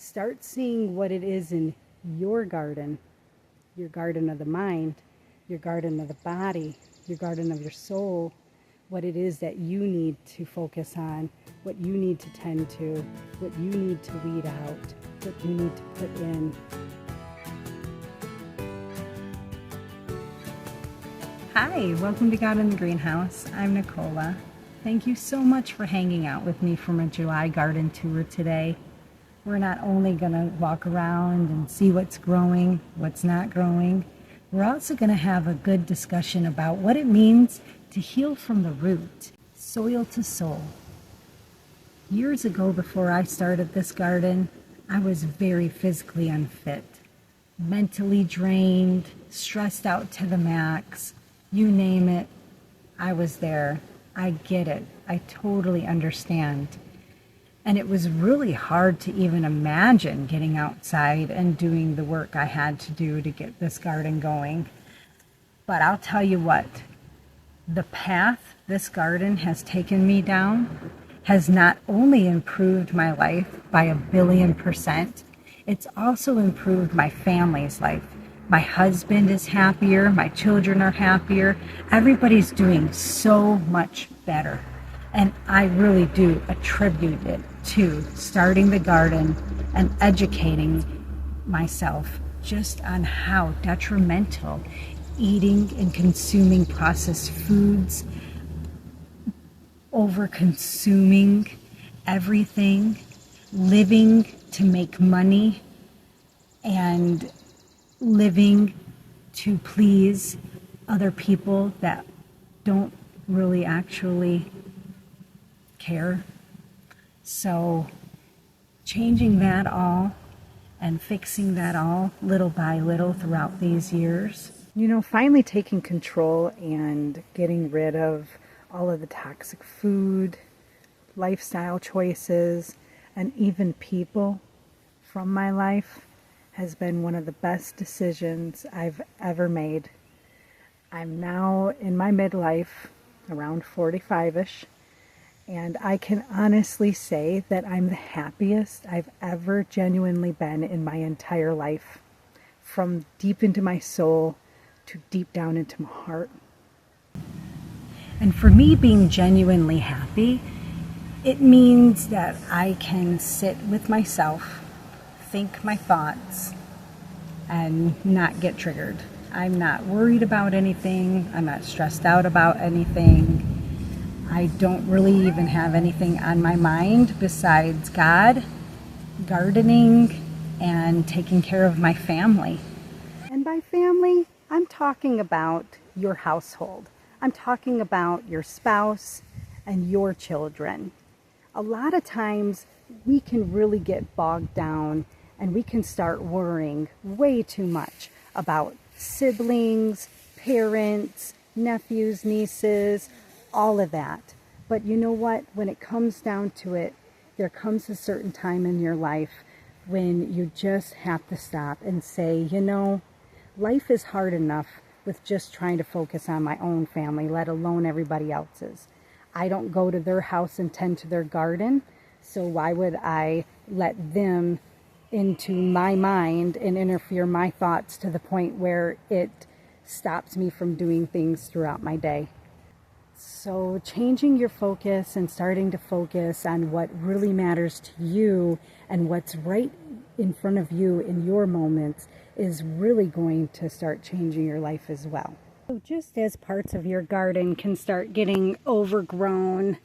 start seeing what it is in your garden of the mind, your garden of the body, your garden of your soul, what it is that you need to focus on, what you need to tend to, what you need to weed out, what you need to put in. Hi, welcome to God in the Greenhouse. I'm Nicola. Thank you so much for hanging out with me for my July garden tour today. We're not only going to walk around and see what's growing, what's not growing, we're also going to have a good discussion about what it means to heal from the root, soil to soul. Years ago, before I started this garden, I was very physically unfit, mentally drained, stressed out to the max. You name it, I was there. I get it. I totally understand. And it was really hard to even imagine getting outside and doing the work I had to do to get this garden going. But I'll tell you what, the path this garden has taken me down has not only improved my life by 1,000,000,000%, it's also improved my family's life. My husband is happier, my children are happier, everybody's doing so much better. And I really do attribute it to starting the garden and educating myself just on how detrimental eating and consuming processed foods, over-consuming everything, living to make money, and living to please other people that don't really actually care. So changing that all and fixing that all little by little throughout these years. Finally taking control and getting rid of all of the toxic food, lifestyle choices, and even people from my life has been one of the best decisions I've ever made. I'm now in my midlife, around 45-ish, and I can honestly say that I'm the happiest I've ever genuinely been in my entire life, from deep into my soul to deep down into my heart. And for me, being genuinely happy, it means that I can sit with myself, think my thoughts, and not get triggered. I'm not worried about anything. I'm not stressed out about anything. I don't really even have anything on my mind besides God, gardening, and taking care of my family. And by family, I'm talking about your household. I'm talking about your spouse and your children. A lot of times we can really get bogged down and we can start worrying way too much about siblings, parents, nephews, nieces, all of that. But you know what? When it comes down to it, there comes a certain time in your life when you just have to stop and say, life is hard enough with just trying to focus on my own family, let alone everybody else's. I don't go to their house and tend to their garden, so why would I let them into my mind and interfere my thoughts to the point where it stops me from doing things throughout my day? So changing your focus and starting to focus on what really matters to you and what's right in front of you in your moments is really going to start changing your life as well. So just as parts of your garden can start getting overgrown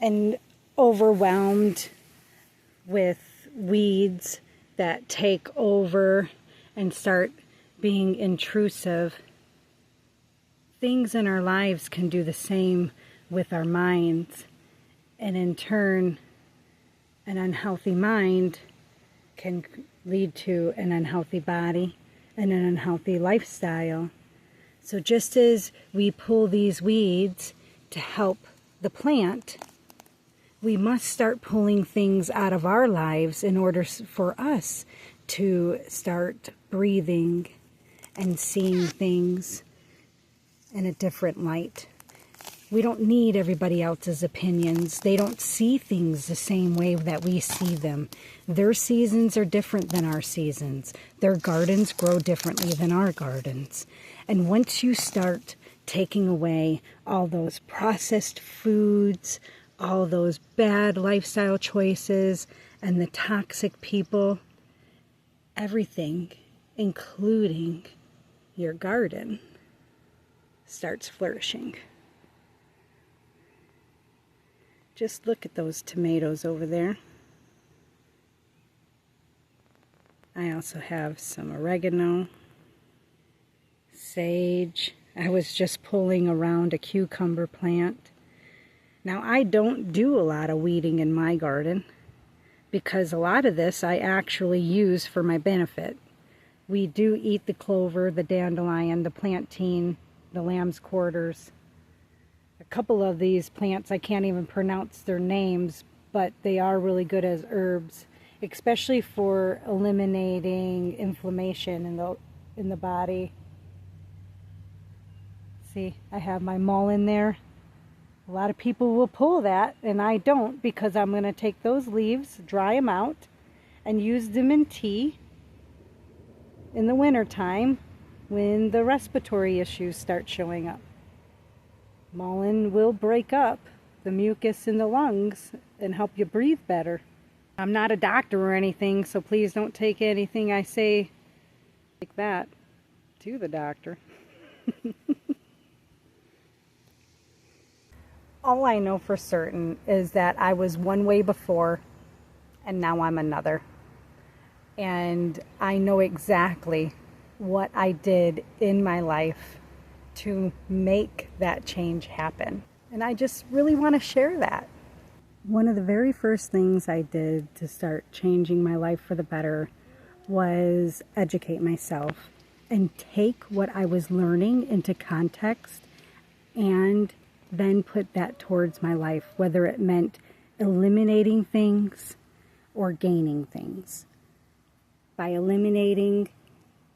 and overwhelmed with weeds that take over and start being intrusive, things in our lives can do the same with our minds. And in turn, an unhealthy mind can lead to an unhealthy body and an unhealthy lifestyle. So just as we pull these weeds to help the plant, we must start pulling things out of our lives in order for us to start breathing and seeing things in a different light. We don't need everybody else's opinions. They don't see things the same way that we see them. Their seasons are different than our seasons. Their gardens grow differently than our gardens. And once you start taking away all those processed foods, all those bad lifestyle choices, and the toxic people, everything, including your garden, starts flourishing. Just look at those tomatoes over there. I also have some oregano, sage. I was just pulling around a cucumber plant. Now, I don't do a lot of weeding in my garden because a lot of this I actually use for my benefit. We do eat the clover, the dandelion, the plantain, the lamb's quarters. A couple of these plants, I can't even pronounce their names, but they are really good as herbs, especially for eliminating inflammation in the body. See, I have my mullein there. A lot of people will pull that, and I don't, because I'm going to take those leaves, dry them out, and use them in tea in the wintertime when the respiratory issues start showing up. Mullein will break up the mucus in the lungs and help you breathe better. I'm not a doctor or anything, so please don't take anything I say like that to the doctor. All I know for certain is that I was one way before and now I'm another. And I know exactly what I did in my life to make that change happen. And I just really want to share that. One of the very first things I did to start changing my life for the better was educate myself and take what I was learning into context and then put that towards my life, whether it meant eliminating things or gaining things. By eliminating,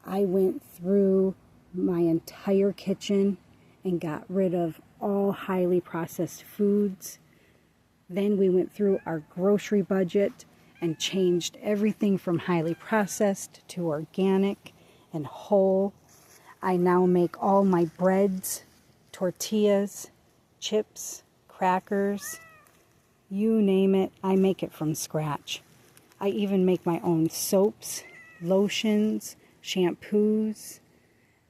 I went through my entire kitchen and got rid of all highly processed foods. Then we went through our grocery budget and changed everything from highly processed to organic and whole. I now make all my breads, tortillas, chips, crackers, you name it, I make it from scratch. I even make my own soaps, lotions, shampoos,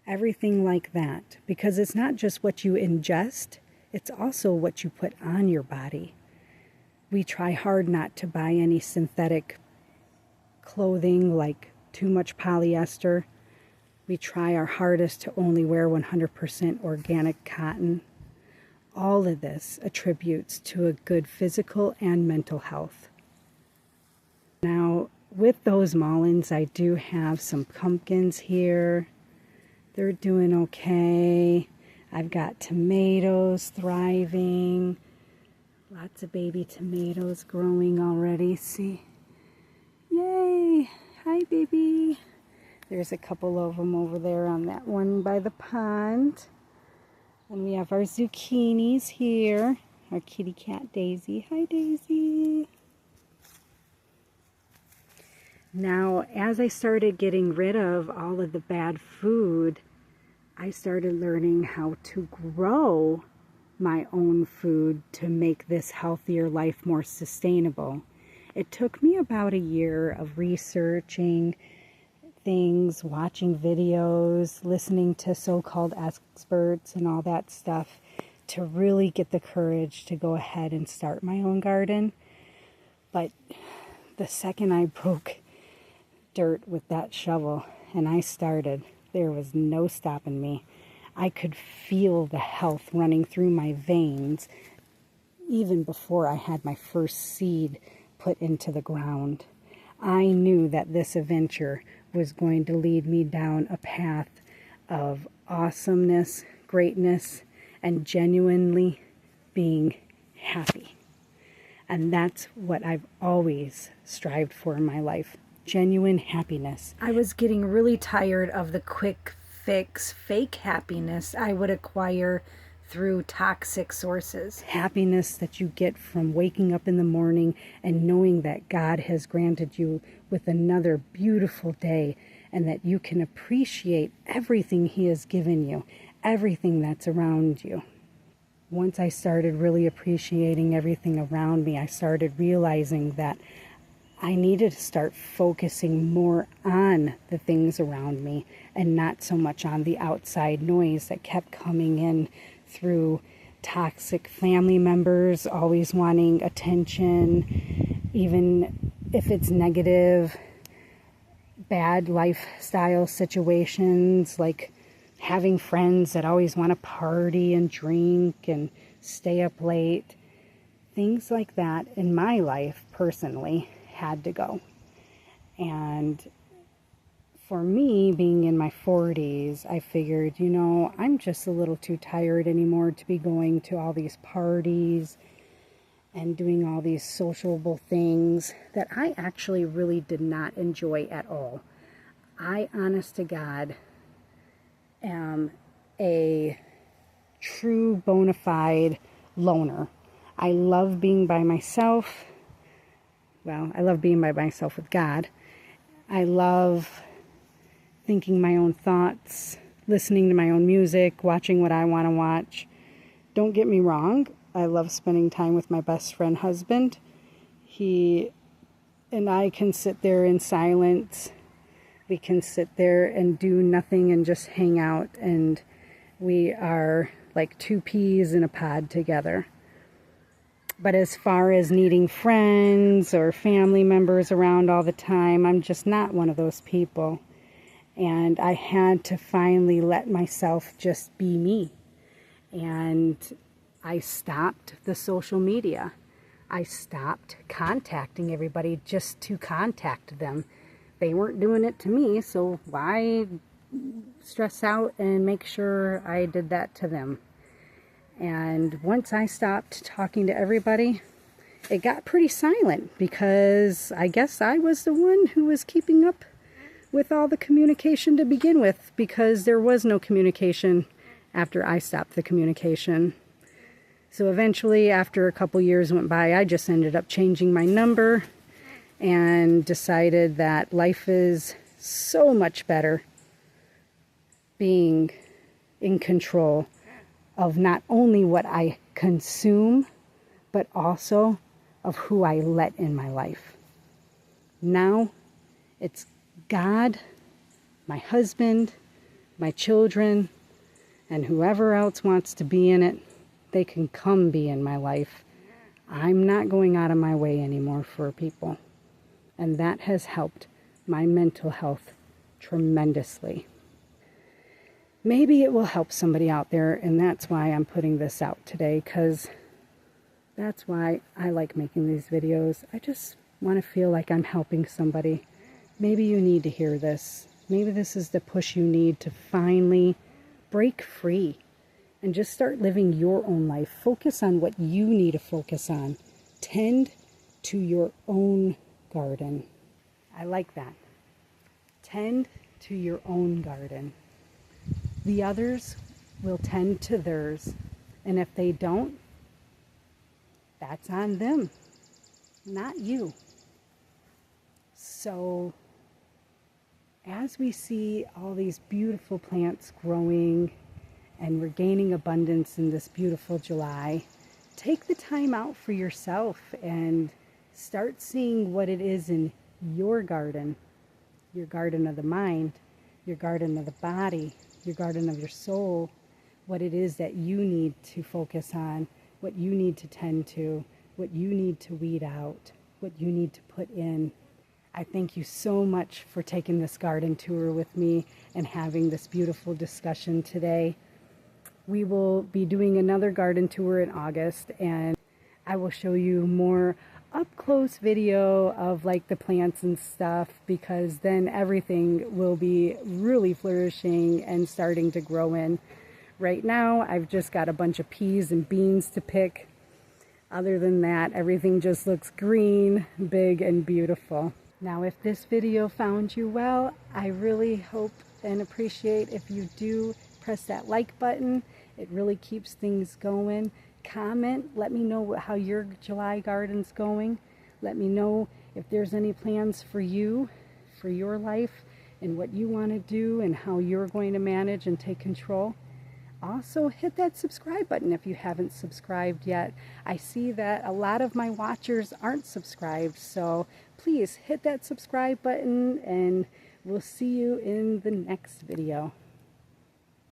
everything like that. Because it's not just what you ingest, it's also what you put on your body. We try hard not to buy any synthetic clothing like too much polyester. We try our hardest to only wear 100% organic cotton. All of this attributes to a good physical and mental health. Now, with those mulleins, I do have some pumpkins here. They're doing okay. I've got tomatoes thriving. Lots of baby tomatoes growing already. See? Yay! Hi, baby. There's a couple of them over there on that one by the pond. And we have our zucchinis here. Our kitty cat Daisy. Hi, Daisy. Now, as I started getting rid of all of the bad food, I started learning how to grow my own food to make this healthier life more sustainable. It took me about a year of researching things, watching videos, listening to so-called experts and all that stuff to really get the courage to go ahead and start my own garden. But the second I broke dirt with that shovel and I started, there was no stopping me. I could feel the health running through my veins even before I had my first seed put into the ground. I knew that this adventure was going to lead me down a path of awesomeness, greatness, and genuinely being happy. And that's what I've always strived for in my life, genuine happiness. I was getting really tired of the quick fix, fake happiness I would acquire through toxic sources. Happiness that you get from waking up in the morning and knowing that God has granted you with another beautiful day, and that you can appreciate everything He has given you, everything that's around you. Once I started really appreciating everything around me, I started realizing that I needed to start focusing more on the things around me and not so much on the outside noise that kept coming in through toxic family members always wanting attention, even if it's negative, bad lifestyle situations like having friends that always want to party and drink and stay up late. Things like that in my life personally had to go. And for me, being in my 40s, I figured, I'm just a little too tired anymore to be going to all these parties and doing all these sociable things that I actually really did not enjoy at all. I, honest to God, am a true bona fide loner. I love being by myself. Well, I love being by myself with God. I love thinking my own thoughts, listening to my own music, watching what I want to watch. Don't get me wrong, I love spending time with my best friend husband. He and I can sit there in silence. We can sit there and do nothing and just hang out, and we are like two peas in a pod together. But as far as needing friends or family members around all the time, I'm just not one of those people. And I had to finally let myself just be me. And I stopped the social media. I stopped contacting everybody just to contact them. They weren't doing it to me, so why stress out and make sure I did that to them? And once I stopped talking to everybody, it got pretty silent, because I guess I was the one who was keeping up with all the communication to begin with, because there was no communication after I stopped the communication. So eventually, after a couple years went by, I just ended up changing my number and decided that life is so much better being in control of not only what I consume, but also of who I let in my life. Now, it's God, my husband, my children, and whoever else wants to be in it, they can come be in my life. I'm not going out of my way anymore for people. And that has helped my mental health tremendously. Maybe it will help somebody out there, and that's why I'm putting this out today, because that's why I like making these videos. I just want to feel like I'm helping somebody. Maybe you need to hear this. Maybe this is the push you need to finally break free and just start living your own life. Focus on what you need to focus on. Tend to your own garden. I like that. Tend to your own garden. The others will tend to theirs. And if they don't, that's on them, not you. So, as we see all these beautiful plants growing and we're gaining abundance in this beautiful July, take the time out for yourself and start seeing what it is in your garden of the mind, your garden of the body, your garden of your soul, what it is that you need to focus on, what you need to tend to, what you need to weed out, what you need to put in. I thank you so much for taking this garden tour with me and having this beautiful discussion today. We will be doing another garden tour in August, and I will show you more up-close video of like the plants and stuff, because then everything will be really flourishing and starting to grow in. Right now, I've just got a bunch of peas and beans to pick. Other than that, everything just looks green, big, and beautiful. Now, if this video found you well, I really hope and appreciate if you do Press that like button. It really keeps things going. Comment. Let me know how your July garden's going. Let me know if there's any plans for you, for your life, and what you want to do and how you're going to manage and take control. Also, hit that subscribe button if you haven't subscribed yet. I see that a lot of my watchers aren't subscribed, so please hit that subscribe button and we'll see you in the next video.